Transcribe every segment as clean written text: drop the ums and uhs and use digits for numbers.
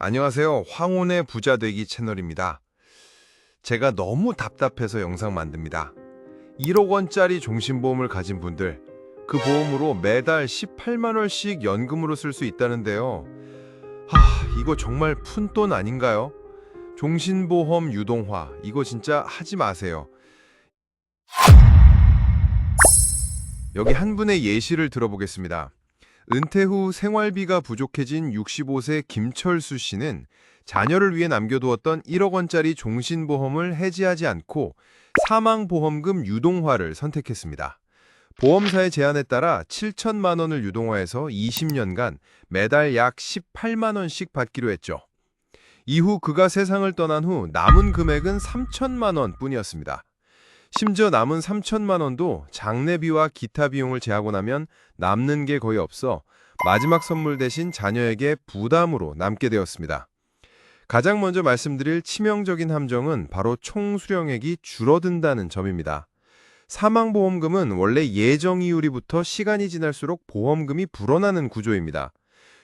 안녕하세요. 황혼의 부자 되기 채널입니다. 제가 너무 답답해서 영상 만듭니다. 1억 원짜리 종신보험을 가진 분들, 그 보험으로 매달 18만 원씩 연금으로 쓸 수 있다는데요. 이거 정말 푼돈 아닌가요? 종신보험 유동화, 이거 진짜 하지 마세요. 여기 한 분의 예시를 들어보겠습니다. 은퇴 후 생활비가 부족해진 65세 김철수 씨는 자녀를 위해 남겨두었던 1억 원짜리 종신보험을 해지하지 않고 사망보험금 유동화를 선택했습니다. 보험사의 제안에 따라 7천만 원을 유동화해서 20년간 매달 약 18만 원씩 받기로 했죠. 이후 그가 세상을 떠난 후 남은 금액은 3천만 원 뿐이었습니다. 심지어 남은 3천만 원도 장례비와 기타 비용을 제하고 나면 남는 게 거의 없어 마지막 선물 대신 자녀에게 부담으로 남게 되었습니다. 가장 먼저 말씀드릴 치명적인 함정은 바로 총 수령액이 줄어든다는 점입니다. 사망보험금은 원래 예정이율이부터 시간이 지날수록 보험금이 불어나는 구조입니다.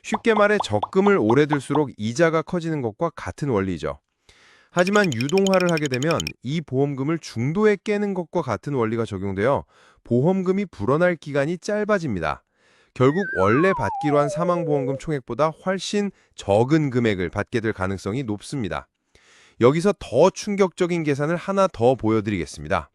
쉽게 말해 적금을 오래 들수록 이자가 커지는 것과 같은 원리죠. 하지만 유동화를 하게 되면 이 보험금을 중도에 깨는 것과 같은 원리가 적용되어 보험금이 불어날 기간이 짧아집니다. 결국 원래 받기로 한 사망보험금 총액보다 훨씬 적은 금액을 받게 될 가능성이 높습니다. 여기서 더 충격적인 계산을 하나 더 보여드리겠습니다.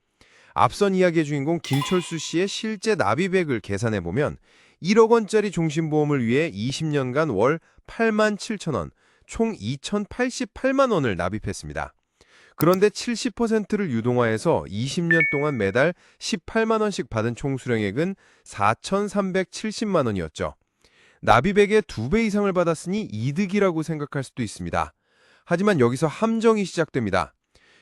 앞선 이야기의 주인공 김철수 씨의 실제 납입액을 계산해보면 1억 원짜리 종신보험을 위해 20년간 월 8만 7천 원, 총 2,088만 원을 납입했습니다. 그런데 70%를 유동화해서 20년 동안 매달 18만 원씩 받은 총 수령액은 4,370만 원이었죠. 납입액의 2배 이상을 받았으니 이득이라고 생각할 수도 있습니다. 하지만 여기서 함정이 시작됩니다.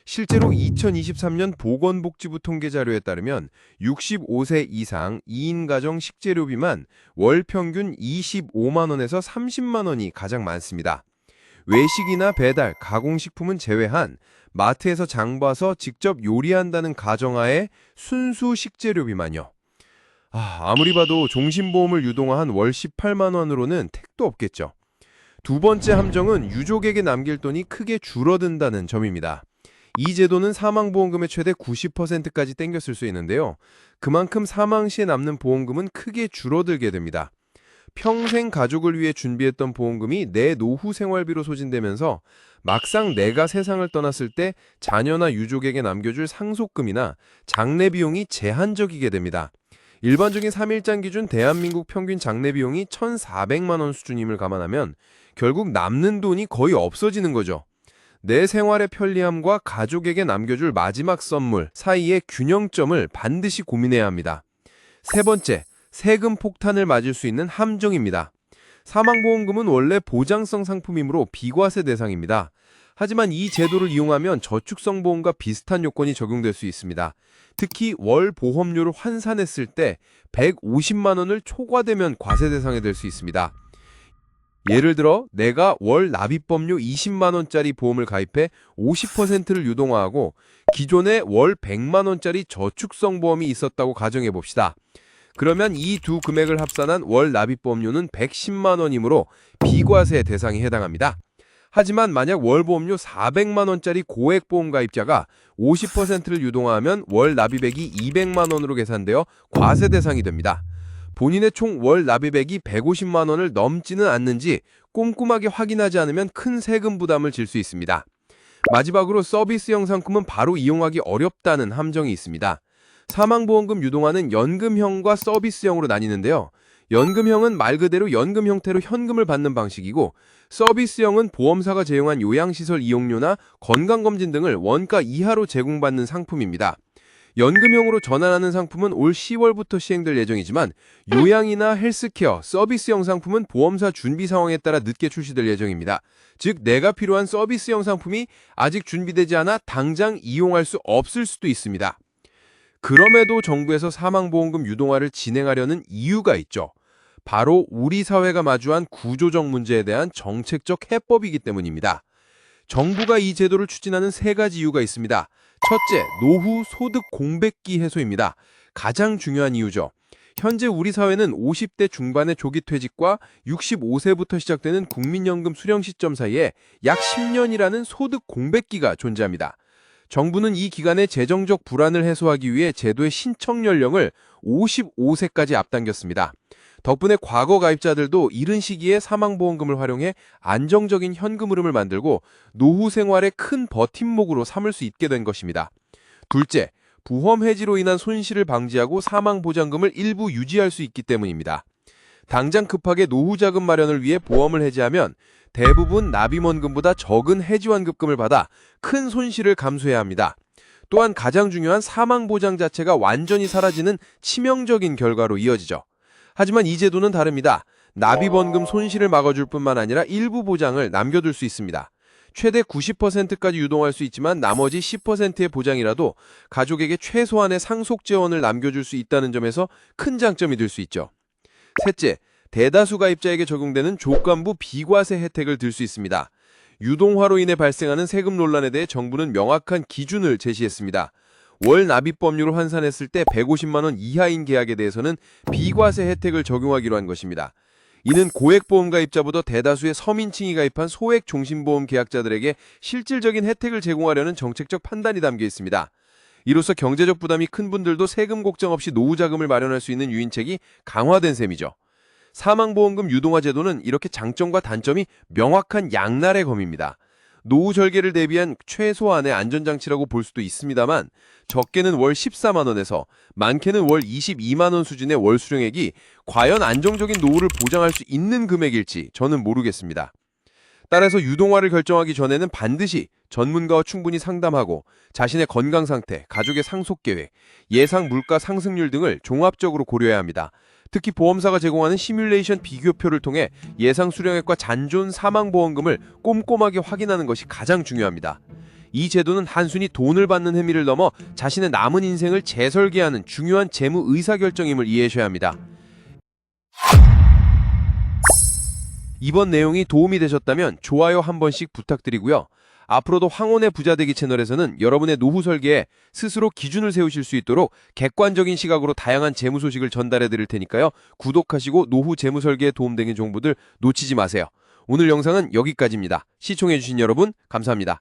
실제로 2023년 보건복지부 통계 자료에 따르면 65세 이상 2인 가정 식재료비만 월 평균 25만 원에서 30만 원이 가장 많습니다. 외식이나 배달, 가공식품은 제외한 마트에서 장 봐서 직접 요리한다는 가정하에 순수 식재료비만요. 아무리 봐도 종신보험을 유동화한 월 18만 원으로는 택도 없겠죠. 두 번째 함정은 유족에게 남길 돈이 크게 줄어든다는 점입니다. 이 제도는 사망보험금의 최대 90%까지 땡겼을 수 있는데요. 그만큼 사망 시에 남는 보험금은 크게 줄어들게 됩니다. 평생 가족을 위해 준비했던 보험금이 내 노후 생활비로 소진되면서 막상 내가 세상을 떠났을 때 자녀나 유족에게 남겨줄 상속금이나 장례 비용이 제한적이게 됩니다. 일반적인 3일장 기준 대한민국 평균 장례 비용이 1,400만 원 수준임을 감안하면 결국 남는 돈이 거의 없어지는 거죠. 내 생활의 편리함과 가족에게 남겨줄 마지막 선물 사이의 균형점을 반드시 고민해야 합니다. 세 번째, 세금 폭탄을 맞을 수 있는 함정입니다. 사망보험금은 원래 보장성 상품이므로 비과세 대상입니다. 하지만 이 제도를 이용하면 저축성 보험과 비슷한 요건이 적용될 수 있습니다. 특히 월 보험료를 환산했을 때 150만 원을 초과되면 과세 대상이 될 수 있습니다. 예를 들어 내가 월 납입보험료 20만 원짜리 보험을 가입해 50%를 유동화하고 기존에 월 100만 원짜리 저축성 보험이 있었다고 가정해 봅시다. 그러면 이 두 금액을 합산한 월 납입보험료는 110만 원이므로 비과세 대상에 해당합니다. 하지만 만약 월 보험료 400만 원짜리 고액 보험 가입자가 50%를 유동화하면 월 납입액이 200만 원으로 계산되어 과세 대상이 됩니다. 본인의 총 월 납입액이 150만 원을 넘지는 않는지 꼼꼼하게 확인하지 않으면 큰 세금 부담을 질 수 있습니다. 마지막으로 서비스형 상품은 바로 이용하기 어렵다는 함정이 있습니다. 사망보험금 유동화는 연금형과 서비스형으로 나뉘는데요. 연금형은 말 그대로 연금 형태로 현금을 받는 방식이고 서비스형은 보험사가 제공한 요양시설 이용료나 건강검진 등을 원가 이하로 제공받는 상품입니다. 연금형으로 전환하는 상품은 올 10월부터 시행될 예정이지만 요양이나 헬스케어, 서비스형 상품은 보험사 준비 상황에 따라 늦게 출시될 예정입니다. 즉 내가 필요한 서비스형 상품이 아직 준비되지 않아 당장 이용할 수 없을 수도 있습니다. 그럼에도 정부에서 사망보험금 유동화를 진행하려는 이유가 있죠. 바로 우리 사회가 마주한 구조적 문제에 대한 정책적 해법이기 때문입니다. 정부가 이 제도를 추진하는 세 가지 이유가 있습니다. 첫째, 노후 소득 공백기 해소입니다. 가장 중요한 이유죠. 현재 우리 사회는 50대 중반의 조기 퇴직과 65세부터 시작되는 국민연금 수령 시점 사이에 약 10년이라는 소득 공백기가 존재합니다. 정부는 이 기간에 재정적 불안을 해소하기 위해 제도의 신청 연령을 55세까지 앞당겼습니다. 덕분에 과거 가입자들도 이른 시기에 사망보험금을 활용해 안정적인 현금 흐름을 만들고 노후 생활의 큰 버팀목으로 삼을 수 있게 된 것입니다. 둘째, 보험 해지로 인한 손실을 방지하고 사망보장금을 일부 유지할 수 있기 때문입니다. 당장 급하게 노후 자금 마련을 위해 보험을 해지하면 대부분 납입원금보다 적은 해지환급금을 받아 큰 손실을 감수해야 합니다. 또한 가장 중요한 사망보장 자체가 완전히 사라지는 치명적인 결과로 이어지죠. 하지만 이 제도는 다릅니다. 납입원금 손실을 막아줄 뿐만 아니라 일부 보장을 남겨둘 수 있습니다. 최대 90%까지 유동할 수 있지만 나머지 10%의 보장이라도 가족에게 최소한의 상속 재원을 남겨줄 수 있다는 점에서 큰 장점이 될 수 있죠. 셋째, 대다수 가입자에게 적용되는 조건부 비과세 혜택을 들 수 있습니다. 유동화로 인해 발생하는 세금 논란에 대해 정부는 명확한 기준을 제시했습니다. 월 납입법률을 환산했을 때 150만 원 이하인 계약에 대해서는 비과세 혜택을 적용하기로 한 것입니다. 이는 고액보험 가입자보다 대다수의 서민층이 가입한 소액 종신보험 계약자들에게 실질적인 혜택을 제공하려는 정책적 판단이 담겨 있습니다. 이로써 경제적 부담이 큰 분들도 세금 걱정 없이 노후 자금을 마련할 수 있는 유인책이 강화된 셈이죠. 사망보험금 유동화 제도는 이렇게 장점과 단점이 명확한 양날의 검입니다. 노후 절개를 대비한 최소한의 안전장치라고 볼 수도 있습니다만 적게는 월 14만 원에서 많게는 월 22만 원 수준의 월 수령액이 과연 안정적인 노후를 보장할 수 있는 금액일지 저는 모르겠습니다. 따라서 유동화를 결정하기 전에는 반드시 전문가와 충분히 상담하고 자신의 건강 상태, 가족의 상속 계획, 예상 물가 상승률 등을 종합적으로 고려해야 합니다. 특히 보험사가 제공하는 시뮬레이션 비교표를 통해 예상 수령액과 잔존 사망보험금을 꼼꼼하게 확인하는 것이 가장 중요합니다. 이 제도는 단순히 돈을 받는 행위를 넘어 자신의 남은 인생을 재설계하는 중요한 재무 의사결정임을 이해하셔야 합니다. 이번 내용이 도움이 되셨다면 좋아요 한 번씩 부탁드리고요. 앞으로도 황혼의 부자되기 채널에서는 여러분의 노후 설계에 스스로 기준을 세우실 수 있도록 객관적인 시각으로 다양한 재무 소식을 전달해 드릴 테니까요. 구독하시고 노후 재무 설계에 도움되는 정보들 놓치지 마세요. 오늘 영상은 여기까지입니다. 시청해 주신 여러분 감사합니다.